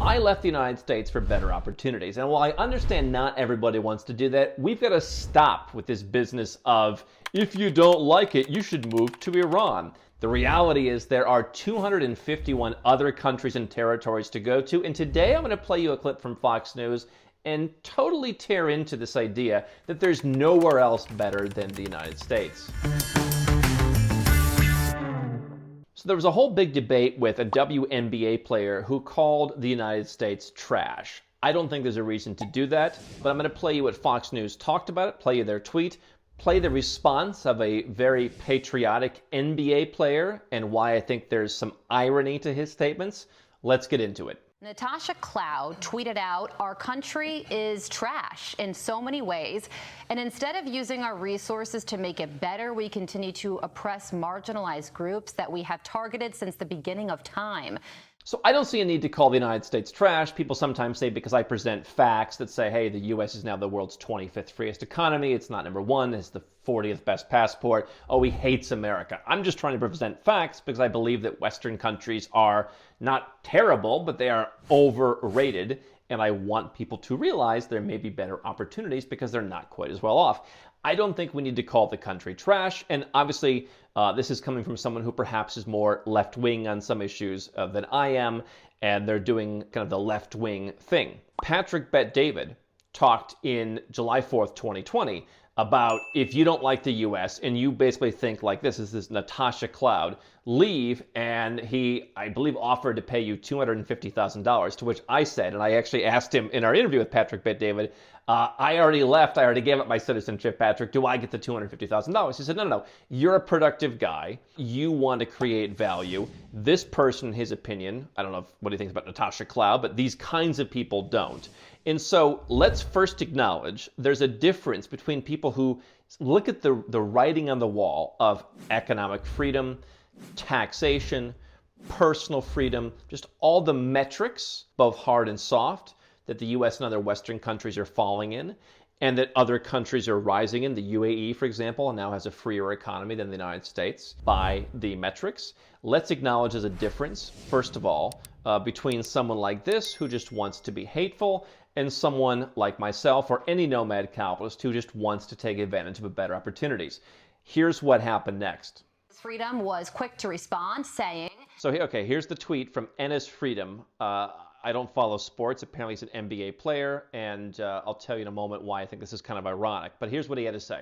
I left the United States for better opportunities. And while I understand not everybody wants to do that, we've got to stop with this business of, if you don't like it, you should move to Iran. The reality is there are 251 other countries and territories to go to. And today I'm going to play you a clip from Fox News and totally tear into this idea that there's nowhere else better than the United States. So there was a whole big debate with a WNBA player who called the United States trash. I don't think there's a reason to do that, but I'm going to play you what Fox News talked about it, play you their tweet, play the response of a very patriotic NBA player, and why I think there's some irony to his statements. Let's get into it. Natasha Cloud tweeted out, "Our country is trash in so many ways, and instead of using our resources to make it better, we continue to oppress marginalized groups that we have targeted since the beginning of time." So I don't see a need to call the United States trash. People sometimes say because I present facts that say, hey, the U.S. is now the world's 25th freest economy. It's not number one. It's the 40th best passport. Oh, he hates America. I'm just trying to present facts because I believe that Western countries are not terrible, but they are overrated. And I want people to realize there may be better opportunities because they're not quite as well off. I don't think we need to call the country trash. And obviously, this is coming from someone who perhaps is more left-wing on some issues than I am, and they're doing kind of the left-wing thing. Patrick Bet-David talked in July 4th, 2020, about if you don't like the U.S. and you basically think like this is this Natasha Cloud, leave, and he, I believe, offered to pay you $250,000, to which I said, and I actually asked him in our interview with Patrick Bet-David, I already left, I already gave up my citizenship, Patrick, do I get the $250,000? He said, no, you're a productive guy, you want to create value. This person, his opinion, I don't know what he thinks about Natasha Cloud, but these kinds of people don't. And so let's first acknowledge there's a difference between people who look at the writing on the wall of economic freedom, taxation, personal freedom, just all the metrics, both hard and soft, that the U.S. and other Western countries are falling in, and that other countries are rising in. The UAE, for example, now has a freer economy than the United States by the metrics. Let's acknowledge there's a difference, first of all, between someone like this who just wants to be hateful and someone like myself or any nomad capitalist who just wants to take advantage of better opportunities. Here's what happened next. Freedom was quick to respond, saying... So, okay, here's the tweet from Enes Freedom. I don't follow sports. Apparently he's an NBA player, and I'll tell you in a moment why I think this is kind of ironic. But here's what he had to say.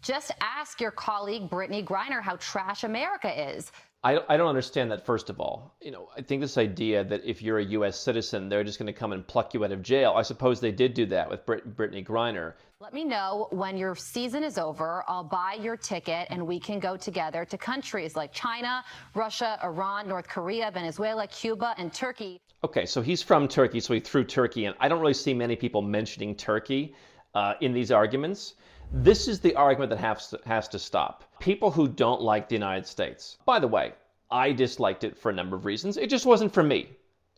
"Just ask your colleague Brittany Griner how trash America is." I don't understand that, first of all. I think this idea that if you're a U.S. citizen, they're just going to come and pluck you out of jail. I suppose they did do that with Brittany Griner. "Let me know when your season is over. I'll buy your ticket and we can go together to countries like China, Russia, Iran, North Korea, Venezuela, Cuba, and Turkey." Okay, so he's from Turkey, so he threw Turkey in. I don't really see many people mentioning Turkey in these arguments. This is the argument that has to stop. People who don't like the United States. By the way, I disliked it for a number of reasons. It just wasn't for me.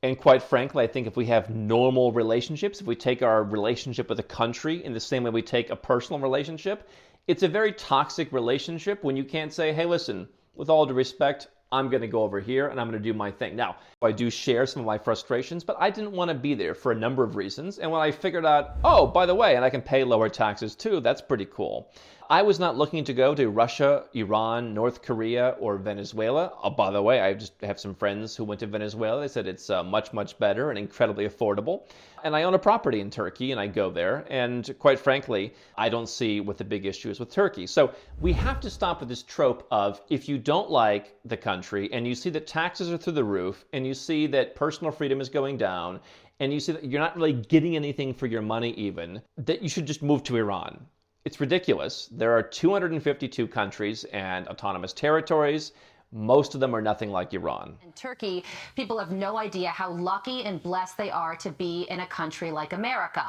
And quite frankly, I think if we have normal relationships, if we take our relationship with a country in the same way we take a personal relationship, it's a very toxic relationship when you can't say, hey, listen, with all due respect, I'm going to go over here and I'm going to do my thing. Now, I do share some of my frustrations, but I didn't want to be there for a number of reasons. And when I figured out, oh, by the way, and I can pay lower taxes too, that's pretty cool. I was not looking to go to Russia, Iran, North Korea, or Venezuela. Oh, by the way, I just have some friends who went to Venezuela. They said it's much, much better and incredibly affordable. And I own a property in Turkey, and I go there. And quite frankly, I don't see what the big issue is with Turkey. So we have to stop with this trope of if you don't like the country and you see that taxes are through the roof and you see that personal freedom is going down and you see that you're not really getting anything for your money even, that you should just move to Iran. It's ridiculous. There are 252 countries and autonomous territories. Most of them are nothing like Iran. In Turkey, people have no idea how lucky and blessed they are to be in a country like America.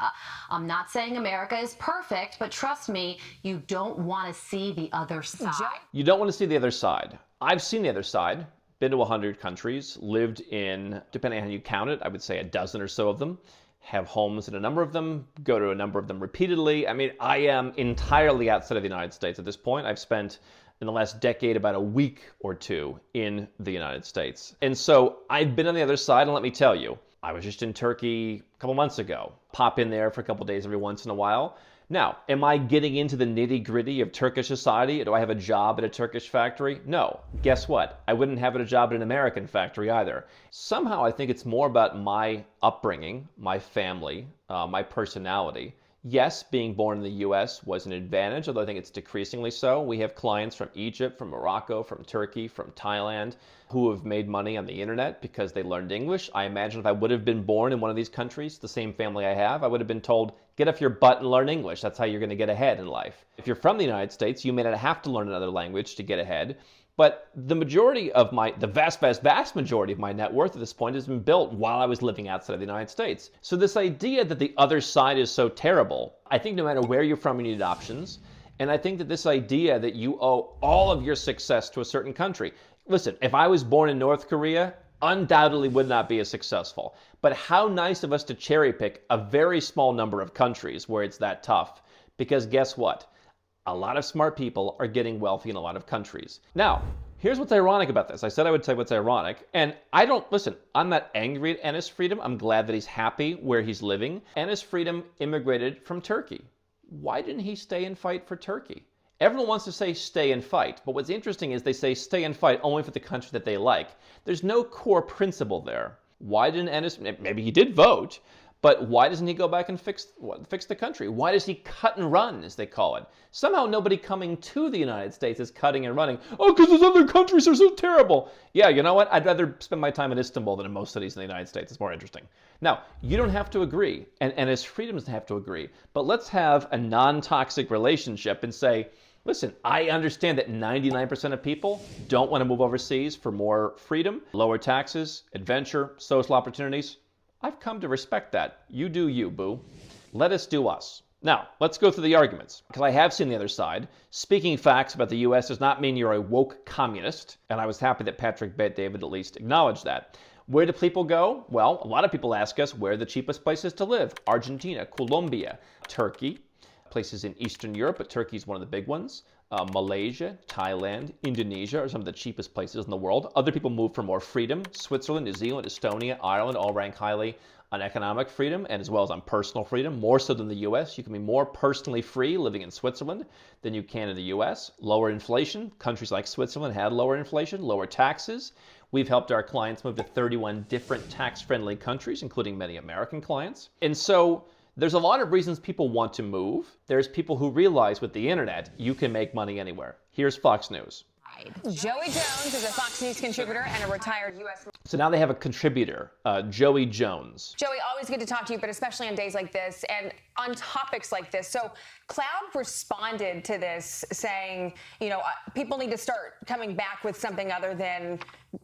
I'm not saying America is perfect, but trust me, you don't want to see the other side. You don't want to see the other side. I've seen the other side, been to 100 countries, lived in, depending on how you count it, I would say a dozen or so of them. Have homes in a number of them, go to a number of them repeatedly. I mean, I am entirely outside of the United States at this point. I've spent in the last decade about a week or two in the United States. And so I've been on the other side, and let me tell you, I was just in Turkey a couple months ago. Pop in there for a couple days every once in a while. Now, am I getting into the nitty-gritty of Turkish society? Do I have a job at a Turkish factory? No. Guess what? I wouldn't have a job at an American factory either. Somehow I think it's more about my upbringing, my family, my personality. Yes, being born in the U.S. was an advantage, although I think it's decreasingly so. We have clients from Egypt, from Morocco, from Turkey, from Thailand, who have made money on the internet because they learned English. I imagine if I would have been born in one of these countries, the same family I have, I would have been told, get off your butt and learn English. That's how you're going to get ahead in life. If you're from the United States, you may not have to learn another language to get ahead. But the vast majority of my net worth at this point has been built while I was living outside of the United States. So this idea that the other side is so terrible, I think no matter where you're from, you need options. And I think that this idea that you owe all of your success to a certain country. Listen, if I was born in North Korea, undoubtedly would not be as successful. But how nice of us to cherry pick a very small number of countries where it's that tough. Because guess what? A lot of smart people are getting wealthy in a lot of countries. Now, here's what's ironic about this. I said I would say what's ironic. And I'm not angry at Enes Freedom. I'm glad that he's happy where he's living. Enes Freedom immigrated from Turkey. Why didn't he stay and fight for Turkey? Everyone wants to say stay and fight. But what's interesting is they say stay and fight only for the country that they like. There's no core principle there. Why didn't Enes, maybe he did vote, but why doesn't he go back and fix the country? Why does he cut and run, as they call it? Somehow nobody coming to the United States is cutting and running. Oh, because those other countries are so terrible. Yeah, you know what? I'd rather spend my time in Istanbul than in most cities in the United States. It's more interesting. Now, you don't have to agree, and his freedom doesn't have to agree, but let's have a non-toxic relationship and say, listen, I understand that 99% of people don't want to move overseas for more freedom, lower taxes, adventure, social opportunities. I've come to respect that. You do you, boo. Let us do us. Now, let's go through the arguments, because I have seen the other side. Speaking facts about the U.S. does not mean you're a woke communist, and I was happy that Patrick Bet-David at least acknowledged that. Where do people go? Well, a lot of people ask us where are the cheapest places to live. Argentina, Colombia, Turkey, places in Eastern Europe, but Turkey is one of the big ones. Malaysia, Thailand, Indonesia are some of the cheapest places in the world. Other people move for more freedom. Switzerland, New Zealand, Estonia, Ireland all rank highly on economic freedom and as well as on personal freedom, more so than the U.S. You can be more personally free living in Switzerland than you can in the U.S. Lower inflation. Countries like Switzerland had lower inflation, lower taxes. We've helped our clients move to 31 different tax-friendly countries, including many American clients. And so there's a lot of reasons people want to move. There's people who realize with the internet, you can make money anywhere. Here's Fox News. Joey Jones is a Fox News contributor and a retired U.S. So now they have a contributor, Joey Jones. Joey, always good to talk to you, but especially on days like this and on topics like this. So Cloud responded to this saying, people need to start coming back with something other than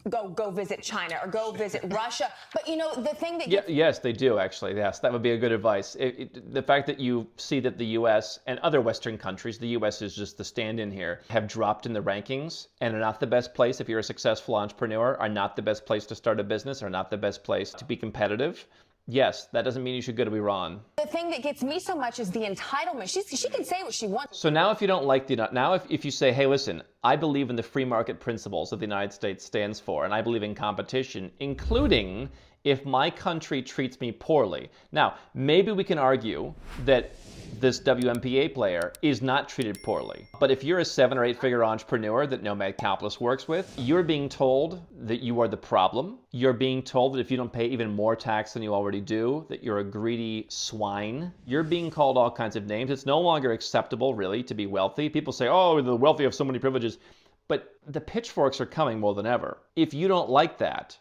go visit China or go visit Russia. But, the thing that... Yes, they do, actually. Yes, that would be a good advice. The fact that you see that the U.S. and other Western countries, the U.S. is just the stand-in here, have dropped in the rankings and are not the best place if you're a successful entrepreneur, are not the best place to start a business, are not the best place to be competitive. Yes, that doesn't mean you should go to Iran. The thing that gets me so much is the entitlement. She can say what she wants. So now if you don't like if you say, hey, listen, I believe in the free market principles that the United States stands for, and I believe in competition, including if my country treats me poorly. Now, maybe we can argue that this WNBA player is not treated poorly. But if you're a 7 or 8 figure entrepreneur that Nomad Capitalist works with, you're being told that you are the problem. You're being told that if you don't pay even more tax than you already do, that you're a greedy swine. You're being called all kinds of names. It's no longer acceptable, really, to be wealthy. People say, oh, the wealthy have so many privileges. But the pitchforks are coming more than ever. If you don't like that,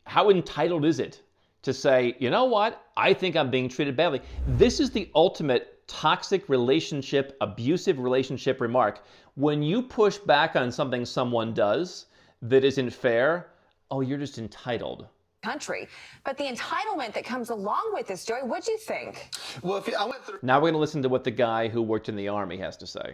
how entitled is it to say, you know what, I think I'm being treated badly? This is the ultimate toxic relationship, abusive relationship remark. When you push back on something someone does that isn't fair, oh, you're just entitled. Country. But the entitlement that comes along with this, Joey, what'd you think? Well, I went through Now we're going to listen to what the guy who worked in the Army has to say.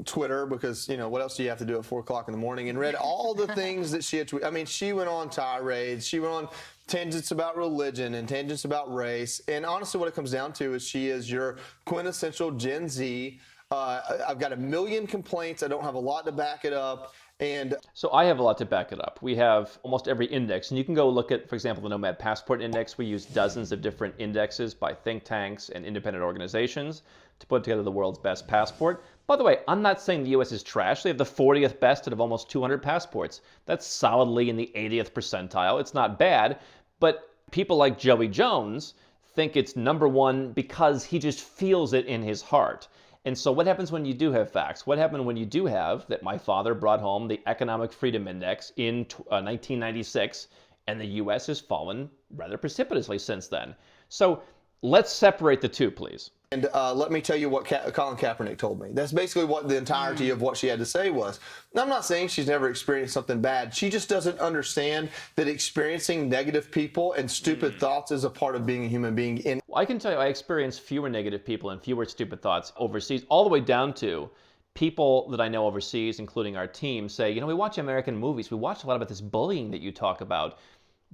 Twitter because, what else do you have to do at 4 o'clock in the morning? And read all the things that she had tweeted. She went on tirades. She went on tangents about religion and tangents about race. And honestly, what it comes down to is she is your quintessential Gen Z. I've got a million complaints. I don't have a lot to back it up. And So I have a lot to back it up. We have almost every index, and you can go look at, for example, the Nomad Passport Index. We use dozens of different indexes by think tanks and independent organizations to put together the world's best passport. By the way, I'm not saying the U.S. is trash. They have the 40th best out of almost 200 passports. That's solidly in the 80th percentile. It's not bad, but people like Joey Jones think it's number one because he just feels it in his heart. And so what happens when you do have facts? What happened when you do have that my father brought home the Economic Freedom Index in 1996, and the U.S. has fallen rather precipitously since then? So let's separate the two, please. And let me tell you what Colin Kaepernick told me. That's basically what the entirety of what she had to say was. Now, I'm not saying she's never experienced something bad. She just doesn't understand that experiencing negative people and stupid thoughts is a part of being a human being. Well, I can tell you I experienced fewer negative people and fewer stupid thoughts overseas, all the way down to people that I know overseas, including our team, say, you know, we watch American movies. We watch a lot about this bullying that you talk about.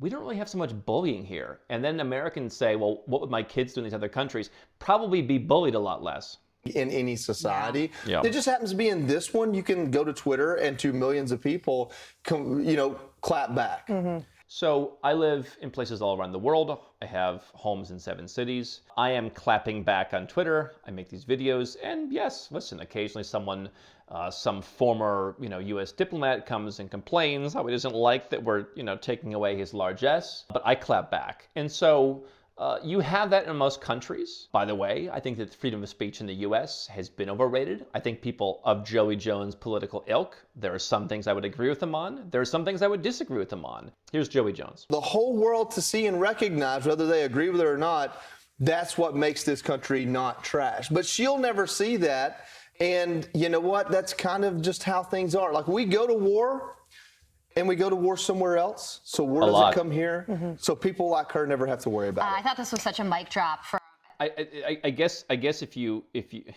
We don't really have so much bullying here. And then Americans say, well, what would my kids do in these other countries? Probably be bullied a lot less. In any society. Yeah. It just happens to be in this one, you can go to Twitter and to millions of people, clap back. So I live in places all around the world. I have homes in 7 cities. I am clapping back on Twitter. I make these videos. And yes, listen, occasionally someone, some former, U.S. diplomat comes and complains how he doesn't like that we're, taking away his largesse. But I clap back. And so you have that in most countries. By the way, I think that freedom of speech in the U.S. has been overrated. I think people of Joey Jones' political ilk, there are some things I would agree with him on. There are some things I would disagree with him on. Here's Joey Jones. The whole world to see and recognize, whether they agree with it or not, that's what makes this country not trash. But she'll never see that. And you know what? That's kind of just how things are. Like, we go to war, and we go to war somewhere else. So war doesn't come here. So people like her never have to worry about it. I thought this was such a mic drop for. I guess if you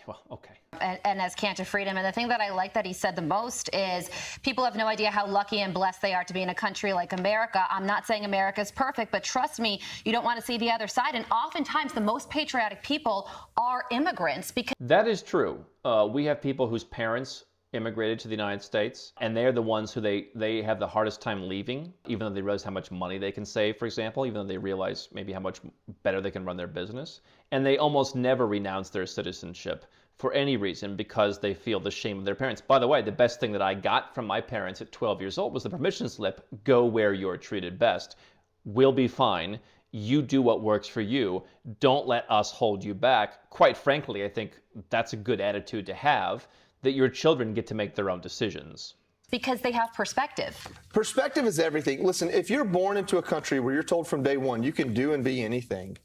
well, okay. And as Cantor Freedom, and the thing that I like that he said the most is people have no idea how lucky and blessed they are to be in a country like America. I'm not saying America is perfect, but trust me, you don't want to see the other side. And oftentimes the most patriotic people are immigrants because that is true. We have people whose parents immigrated to the United States, and they're the ones who they have the hardest time leaving, even though they realize how much money they can save, for example, even though they realize maybe how much better they can run their business. And they almost never renounce their citizenship for any reason because they feel the shame of their parents. By the way, the best thing that I got from my parents at 12 years old was the permission slip, go where you're treated best. We'll be fine. You do what works for you. Don't let us hold you back. Quite frankly, I think that's a good attitude to have, that your children get to make their own decisions. because they have perspective. Perspective is everything. Listen, if you're born into a country where you're told from day one you can do and be anything,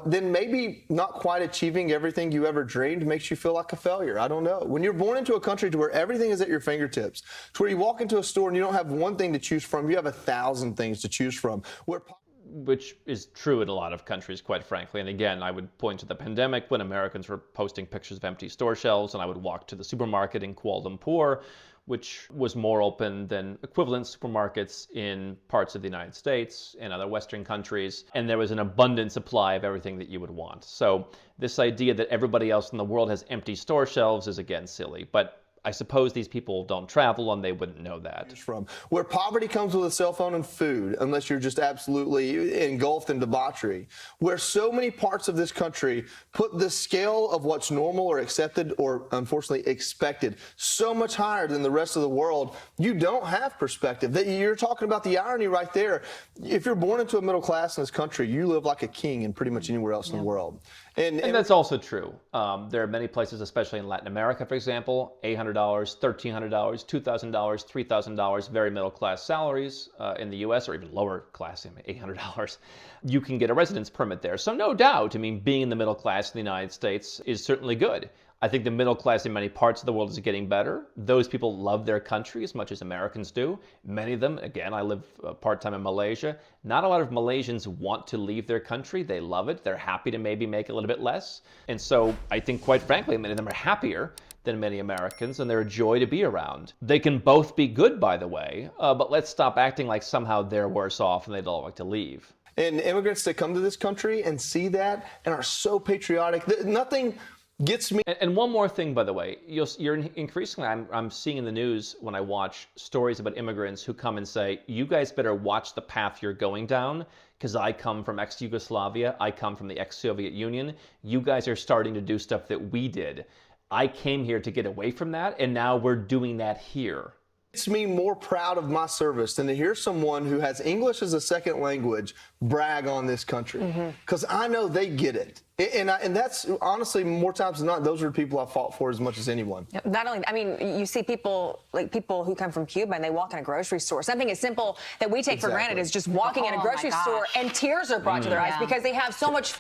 then maybe not quite achieving everything you ever dreamed makes you feel like a failure. I don't know. When you're born into a country to where everything is at your fingertips, to where you walk into a store and you don't have one thing to choose from, you have 1,000 things to choose from. Which is true in a lot of countries, quite frankly. And again, I would point to the pandemic when Americans were posting pictures of empty store shelves, and I would walk to the supermarket in Kuala Lumpur, which was more open than equivalent supermarkets in parts of the United States and other Western countries, and there was an abundant supply of everything that you would want. So this idea that everybody else in the world has empty store shelves is, again, silly. But I suppose these people don't travel and they wouldn't know that. From where poverty comes with a cell phone and food, unless you're just absolutely engulfed in debauchery, where so many parts of this country put the scale of what's normal or accepted or unfortunately expected so much higher than the rest of the world, you don't have perspective. That you're talking about the irony right there. If you're born into a middle class in this country, you live like a king in pretty much anywhere else in the world. And that's also true. There are many places, especially in Latin America, for example, $800, $1,300, $2,000, $3,000, very middle class salaries in the U.S., or even lower class, $800. You can get a residence permit there. So no doubt, I mean, being in the middle class in the United States is certainly good. I think the middle class in many parts of the world is getting better. Those people love their country as much as Americans do. Many of them, again, I live part-time in Malaysia. Not a lot of Malaysians want to leave their country. They love it. They're happy to maybe make a little bit less. And so I think, quite frankly, many of them are happier than many Americans, and they're a joy to be around. They can both be good, by the way, but let's stop acting like somehow they're worse off and they'd all like to leave. And immigrants that come to this country and see that and are so patriotic, nothing gets me. And one more thing, by the way, you're increasingly, I'm seeing in the news when I watch stories about immigrants who come and say, you guys better watch the path you're going down, because I come from ex-Yugoslavia, I come from the ex-Soviet Union, you guys are starting to do stuff that we did. I came here to get away from that, and now we're doing that here. Makes me more proud of my service than to hear someone who has English as a second language brag on this country, because I know they get it. And that's honestly, more times than not, those are the people I fought for as much as anyone. Not only, I mean, you see people who come from Cuba and they walk in a grocery store. Something as simple that we take for granted is just walking in a grocery store and tears are brought to their eyes because they have so much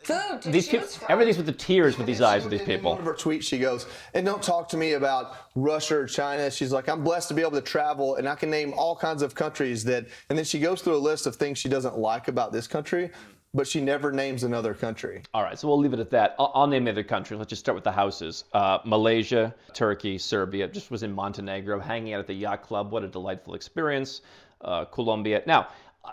food to choose from. Everything's with the tears with these eyes with these people. In one of her tweets, she goes, and don't talk to me about Russia or China. She's like, I'm blessed to be able to travel, and I can name all kinds of countries that, and then she goes through a list of things she doesn't like about this country, but she never names another country. All right, so we'll leave it at that. I'll name the other countries. Let's just start with the houses. Malaysia, Turkey, Serbia. Just was in Montenegro, hanging out at the yacht club. What a delightful experience. Colombia. Now,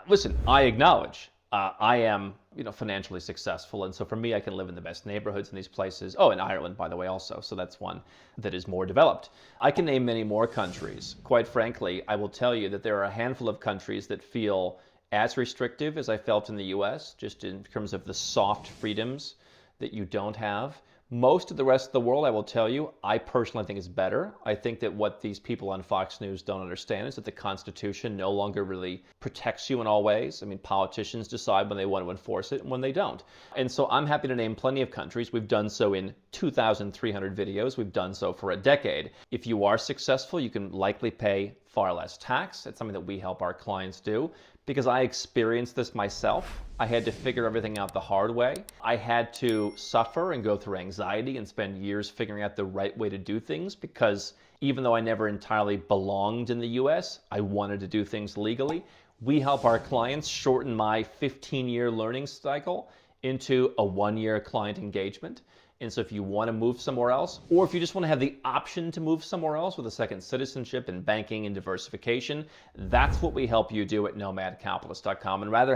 listen, I acknowledge I am, financially successful, and so for me, I can live in the best neighborhoods in these places. Oh, in Ireland, by the way, also. So that's one that is more developed. I can name many more countries. Quite frankly, I will tell you that there are a handful of countries that feel as restrictive as I felt in the US, just in terms of the soft freedoms that you don't have. Most of the rest of the world, I will tell you, I personally think is better. I think that what these people on Fox News don't understand is that the Constitution no longer really protects you in all ways. I mean, politicians decide when they want to enforce it and when they don't. And so I'm happy to name plenty of countries. We've done so in 2,300 videos. We've done so for a decade. If you are successful, you can likely pay far less tax. That's something that we help our clients do. Because I experienced this myself. I had to figure everything out the hard way. I had to suffer and go through anxiety and spend years figuring out the right way to do things, because even though I never entirely belonged in the US, I wanted to do things legally. We help our clients shorten my 15-year learning cycle into a 1-year client engagement. And so if you want to move somewhere else, or if you just want to have the option to move somewhere else with a second citizenship and banking and diversification, that's what we help you do at nomadcapitalist.com. And rather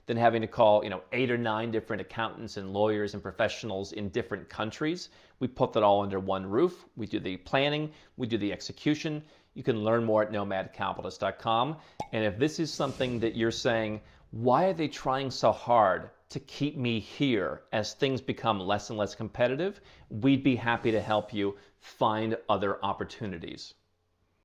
than having to call 8 or 9 different accountants and lawyers and professionals in different countries, we put that all under one roof. We do the planning, we do the execution. You can learn more at nomadcapitalist.com. And if this is something that you're saying, why are they trying so hard to keep me here as things become less and less competitive, we'd be happy to help you find other opportunities.